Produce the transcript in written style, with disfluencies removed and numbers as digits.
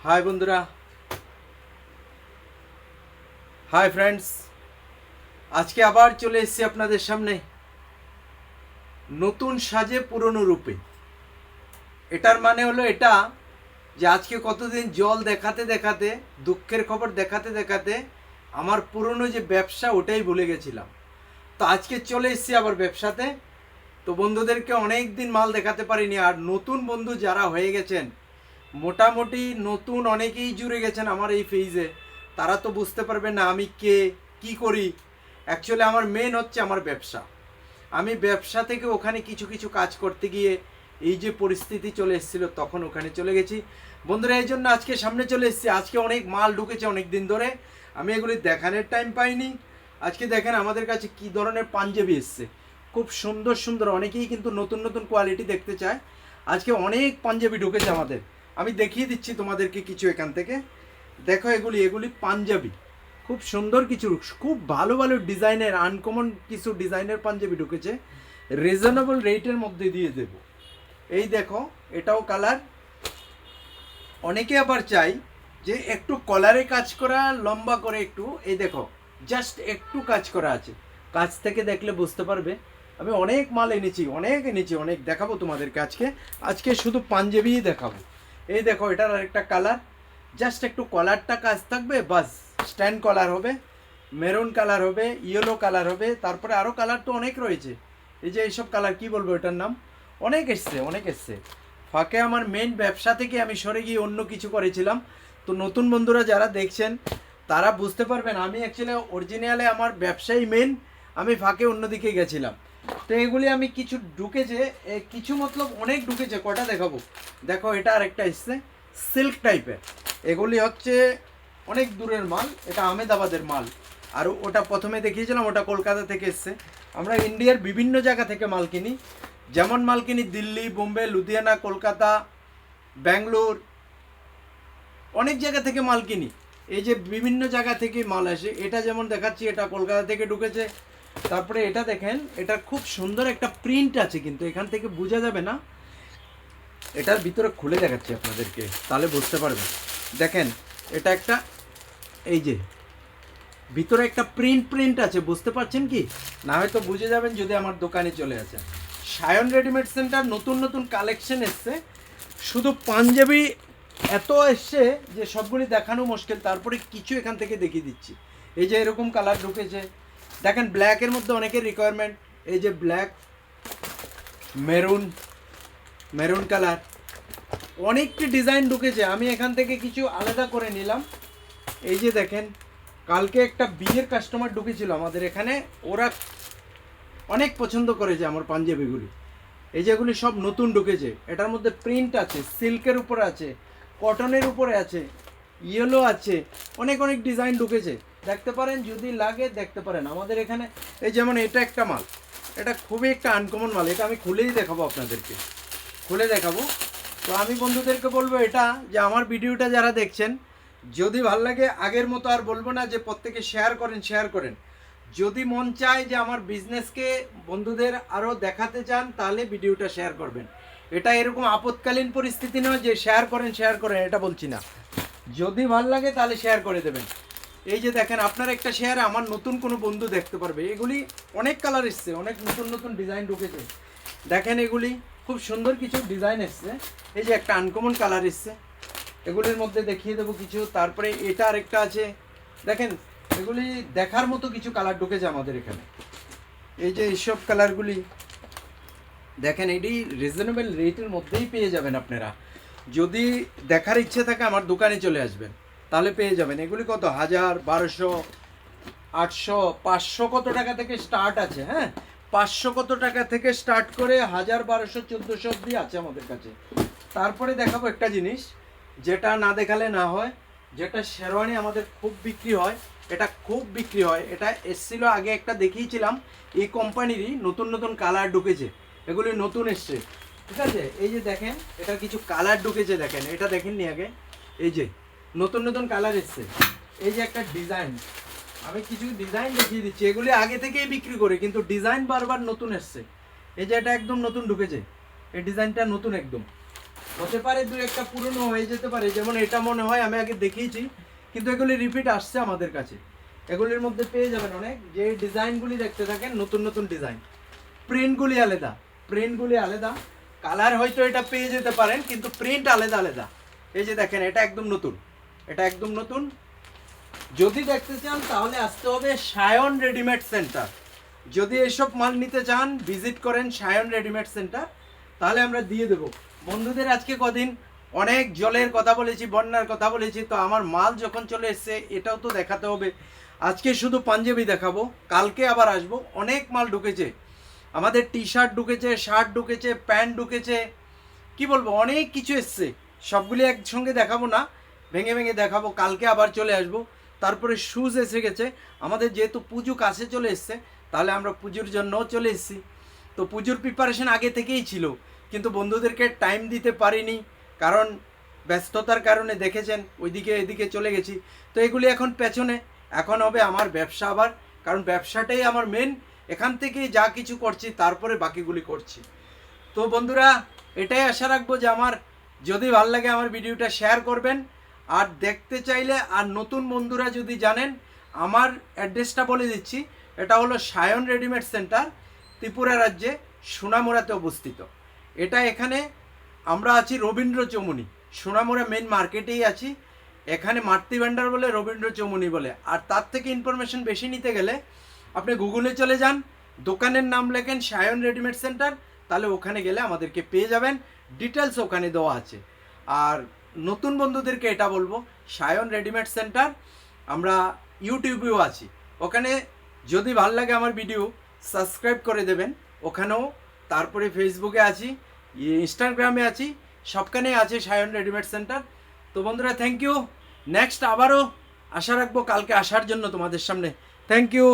High বন্ধুরা, hi friends. আজকে আবার চলে এসেছি আপনাদের সামনে নতুন সাজে পুরনো রূপে। এটার মানে হলো এটা যে আজকে কতদিন জল দেখাতে দেখাতে, দুঃখের খবর দেখাতে দেখাতে আমার পুরনো যে ব্যবসা ওটাই ভুলে গেছিলাম। তো আজকে চলে এসেছি আবার ব্যবসাতে। তো বন্ধুদেরকে অনেক দিন মাল দেখাতে পারিনি, আর নতুন বন্ধু যারা হয়ে গেছেন, মোটামুটি নতুন অনেকেই জুড়ে গেছেন আমার এই পেজে, তারা তো বুঝতে পারবে না আমি কে, কি করি। অ্যাকচুয়ালি আমার মেন হচ্ছে আমার ব্যবসা। আমি ব্যবসা থেকে ওখানে কিছু কিছু কাজ করতে গিয়ে এই যে পরিস্থিতি চলে এসেছিল, তখন ওখানে চলে গেছি বন্ধুরা। এই জন্য আজকে সামনে চলে এসেছি। আজকে অনেক মাল ঢুকেছে অনেক দিন ধরে, আমি এগুলি দেখানোর টাইম পাইনি। আজকে দেখেন আমাদের কাছে কি ধরনের পাঞ্জাবি এসছে, খুব সুন্দর সুন্দর। অনেকেই কিন্তু নতুন নতুন কোয়ালিটি দেখতে চায়। আজকে অনেক পাঞ্জাবি ঢুকেছে আমাদের, আমি দেখিয়ে দিচ্ছি তোমাদেরকে কিছু এখান থেকে। দেখো এগুলি এগুলি পাঞ্জাবি, খুব সুন্দর কিছু, খুব ভালো ভালো ডিজাইনের, আনকমন কিছু ডিজাইনের পাঞ্জাবি ঢুকেছে, রিজনেবল রেটের মধ্যে দিয়ে দেব। এই দেখো এটাও কালার। অনেকে আবার চাই যে একটু কলারে কাজ করা, লম্বা করে একটু, এই দেখো জাস্ট একটু কাজ করা আছে। কাছ থেকে দেখলে বুঝতে পারবে। আমি অনেক মাল এনেছি, অনেক দেখাবো তোমাদেরকে আজকে। আজকে শুধু পাঞ্জাবিই দেখাবো। এই দেখো এটার আরেকটা কালার, জাস্ট একটু কলারটা কাজ থাকবে, বাস। স্ট্যান্ড কলার হবে, মেরুন কালার হবে, ইয়েলো কালার হবে, তারপরে আরও কালার তো অনেক রয়েছে। এই যে এইসব কালার কি বলবো, এটার নাম অনেক এসছে। ফাঁকে আমার মেন ব্যবসা থেকে আমি সরে গিয়ে অন্য কিছু করেছিলাম। তো নতুন বন্ধুরা যারা দেখছেন তারা বুঝতে পারবেন আমি অ্যাকচুয়ালি অরিজিনালে আমার ব্যবসাই মেন, আমি ফাঁকে অন্যদিকে গেছিলাম। তো এগুলি আমি কিছু ঢুকেছে, কিছু মতলব অনেক ঢুকেছে। কটা দেখাবো, দেখো এটা আরেকটা এসছে সিল্ক টাইপের। এগুলি হচ্ছে অনেক দূরের মাল, এটা আহমেদাবাদের মাল। আর ওটা প্রথমে দেখিয়েছিলাম, ওটা কলকাতা থেকে এসছে। আমরা ইন্ডিয়ার বিভিন্ন জায়গা থেকে মাল কিনি, যেমন মাল কিনি দিল্লি, বোম্বে, লুধিয়ানা, কলকাতা, ব্যাঙ্গালোর, অনেক জায়গা থেকে মাল কিনি। এই যে বিভিন্ন জায়গা থেকে মাল আসে। এটা যেমন দেখাচ্ছি, এটা কলকাতা থেকে ঢুকেছে। তারপরে এটা দেখেন, এটা খুব সুন্দর একটা প্রিন্ট আছে, কিন্তু এখান থেকে বোঝা যাবে না। এটার ভিতরে খুলে দেখাচ্ছি আপনাদেরকে, তাহলে বুঝতে পারবেন। দেখেন এটা একটা, এই যে ভিতরে একটা প্রিন্ট আছে, বুঝতে পারছেন কি না? হয়তো বুঝে যাবেন যদি আমার দোকানে চলে আসেন। সায়ন রেডিমেড সেন্টার নতুন নতুন কালেকশন এসছে, শুধু পাঞ্জাবি এত এসছে যে সবগুলি দেখানো মুশকিল। তারপরে কিছু এখান থেকে দেখিয়ে দিচ্ছি। এই যে এরকম কালার ঢুকেছে, দেখেন ব্ল্যাকের মধ্যে অনেকের রিকোয়ারমেন্ট। এই যে ব্ল্যাক, মেরুন কালার, অনেকটি ডিজাইন ঢুকেছে। আমি এখান থেকে কিছু আলাদা করে নিলাম। এই যে দেখেন, কালকে একটা বিয়ের কাস্টমার ঢুকেছিল আমাদের এখানে, ওরা অনেক পছন্দ করেছে আমার পাঞ্জাবিগুলি। এই যেগুলি সব নতুন ঢুকেছে, এটার মধ্যে প্রিন্ট আছে, সিল্কের উপরে আছে, কটনের উপরে আছে, ইয়েলো আছে, অনেক ডিজাইন ঢুকেছে। দেখতে পারেন, যদি লাগে দেখতে পারেন আমাদের এখানে। এই যেমন এটা একটা মাল, এটা খুবই একটা আনকমন মাল, এটা আমি খুলেই দেখাবো আপনাদেরকে, খুলে দেখাবো। তো আমি বন্ধুদেরকে বলবো এটা, যে আমার ভিডিওটা যারা দেখছেন, যদি ভালো লাগে, আগের মতো আর বলবো না যে প্রত্যেকে শেয়ার করেন। যদি মন চায় যে আমার বিজনেসকে বন্ধুদের আরও দেখাতে চান, তাহলে ভিডিওটা শেয়ার করবেন। এটা এরকম আপৎকালীন পরিস্থিতি নয় যে শেয়ার করেন, এটা বলছি না। যদি ভালো লাগে তাহলে শেয়ার করে দেবেন। এই যে দেখেন, আপনার একটা শেয়ারে আমার নতুন কোনো বন্ধু দেখতে পারবে। এগুলি অনেক কালার এসছে, অনেক নতুন ডিজাইন ঢুকেছে। দেখেন এগুলি খুব সুন্দর কিছু ডিজাইন এসছে। এই যে একটা আনকমন কালার এসছে, এগুলির মধ্যে দেখিয়ে দেবো কিছু। তারপরে এটা আরেকটা আছে, দেখেন এগুলি দেখার মতো কিছু কালার ঢুকেছে আমাদের এখানে। এই যে এইসব কালারগুলি দেখেন, এটি রিজনেবল রেটের মধ্যেই পেয়ে যাবেন আপনারা। যদি দেখার ইচ্ছে থাকে আমার দোকানে চলে আসবেন, তাহলে পেয়ে যাবেন। এগুলি কত, 1000, 1200, 800, 500 কত টাকা থেকে স্টার্ট আছে। হ্যাঁ, 500 কত টাকা থেকে স্টার্ট করে 1000, 1200, 1400 অবধি আছে আমাদের কাছে। তারপরে দেখাবো একটা জিনিস, যেটা না দেখালে না হয়, যেটা শেরওয়ানি আমাদের খুব বিক্রি হয়, এটা এসছিল আগে, একটা দেখিয়েছিলাম। এই কোম্পানিরই নতুন কালার ঢুকেছে, এগুলি নতুন এসছে, ঠিক আছে। এই যে দেখেন, এটা কিছু কালার ঢুকেছে, দেখেন এটা দেখেননি আগে। এই যে নতুন কালার এসছে। এই যে একটা ডিজাইন, আমি কিছু ডিজাইন দেখিয়ে দিচ্ছি। এগুলি আগে থেকেই বিক্রি করে, কিন্তু ডিজাইন বারবার নতুন এসছে। এই যে এটা একদম নতুন ঢুকেছে, এই ডিজাইনটা নতুন একদম। হতে পারে দু একটা পুরনো হয়ে যেতে পারে, যেমন এটা মনে হয় আমি আগে দেখিয়েছি, কিন্তু এগুলি রিপিট আসছে আমাদের কাছে। এগুলির মধ্যে পেয়ে যাবেন অনেক, যে ডিজাইনগুলি দেখতে থাকেন নতুন নতুন ডিজাইন, প্রিন্টগুলি আলাদা, কালার হয়তো এটা পেয়ে যেতে পারেন, কিন্তু প্রিন্ট আলাদা আলাদা। এই যে দেখেন, এটা একদম নতুন। যদি দেখতে চান তাহলে আসতে হবে সায়ন রেডিমেড সেন্টার। যদি এসব মাল নিতে চান ভিজিট করেন সায়ন রেডিমেড সেন্টার, তাহলে আমরা দিয়ে দেবো। বন্ধুদের আজকে কদিন অনেক জলের কথা বলেছি, বন্যার কথা বলেছি, তো আমার মাল যখন চলে এসছে এটাও তো দেখাতে হবে। আজকে শুধু পাঞ্জাবি দেখাবো, কালকে আবার আসবো। অনেক মাল ঢুকেছে আমাদের, টি শার্ট ঢুকেছে, শার্ট ঢুকেছে, প্যান্ট ঢুকেছে, কি বলবো অনেক কিছু এসছে। সবগুলি একসঙ্গে দেখাবো না, ভেঙে ভেঙে দেখাবো। কালকে আবার চলে আসবো। তারপরে শুজ এসে গেছে আমাদের, যেহেতু পুজো কাছে চলে এসছে, তাহলে আমরা পুজোর জন্যও চলে এসেছি। তো পুজোর প্রিপারেশন আগে থেকেই ছিল, কিন্তু বন্ধুদেরকে টাইম দিতে পারিনি, কারণ ব্যস্ততার কারণে দেখেছেন ওইদিকে এদিকে চলে গেছি। তো এগুলি এখন পেছনে, এখন হবে আমার ব্যবসা আবার, কারণ ব্যবসাটাই আমার মেন। এখান থেকেই যা কিছু করছি তারপরে বাকিগুলি করছি। তো বন্ধুরা, এটাই আশা রাখবো যে আমার যদি ভালো লাগে আমার ভিডিওটা শেয়ার করবেন, আর দেখতে চাইলে আর নতুন বন্ধুরা যদি জানেন, আমার অ্যাড্রেসটা বলে দিচ্ছি। এটা হলো সায়ন রেডিমেড সেন্টার, ত্রিপুরা রাজ্যে সোনামুড়াতে অবস্থিত। এটা এখানে আমরা আছি রবীন্দ্র চৌমুনি, সোনামুড়া মেন মার্কেটেই আছি। এখানে মাতৃ ভান্ডার বলে, রবীন্দ্র চৌমুনি বলে। আর তার থেকে ইনফরমেশন বেশি নিতে গেলে আপনি গুগলে চলে যান, দোকানের নাম লেখেন সায়ন রেডিমেড সেন্টার, তাহলে ওখানে গেলে আমাদেরকে পেয়ে যাবেন। ডিটেলস ওখানে দেওয়া আছে। আর নতুন বন্ধুদেরকে এটা বলবো, সায়ন রেডিমেড সেন্টার আমরা ইউটিউবেও আছি, ওখানে যদি ভালো লাগে আমার ভিডিও সাবস্ক্রাইব করে দেবেন ওখানেও। তারপরে ফেসবুকে আছি, ইনস্টাগ্রামে আছি, সবখানেই আছে সায়ন রেডিমেড সেন্টার। তো বন্ধুরা, থ্যাংক ইউ। নেক্সট আবারও আশা রাখবো কালকে আসার জন্য তোমাদের সামনে। Thank you.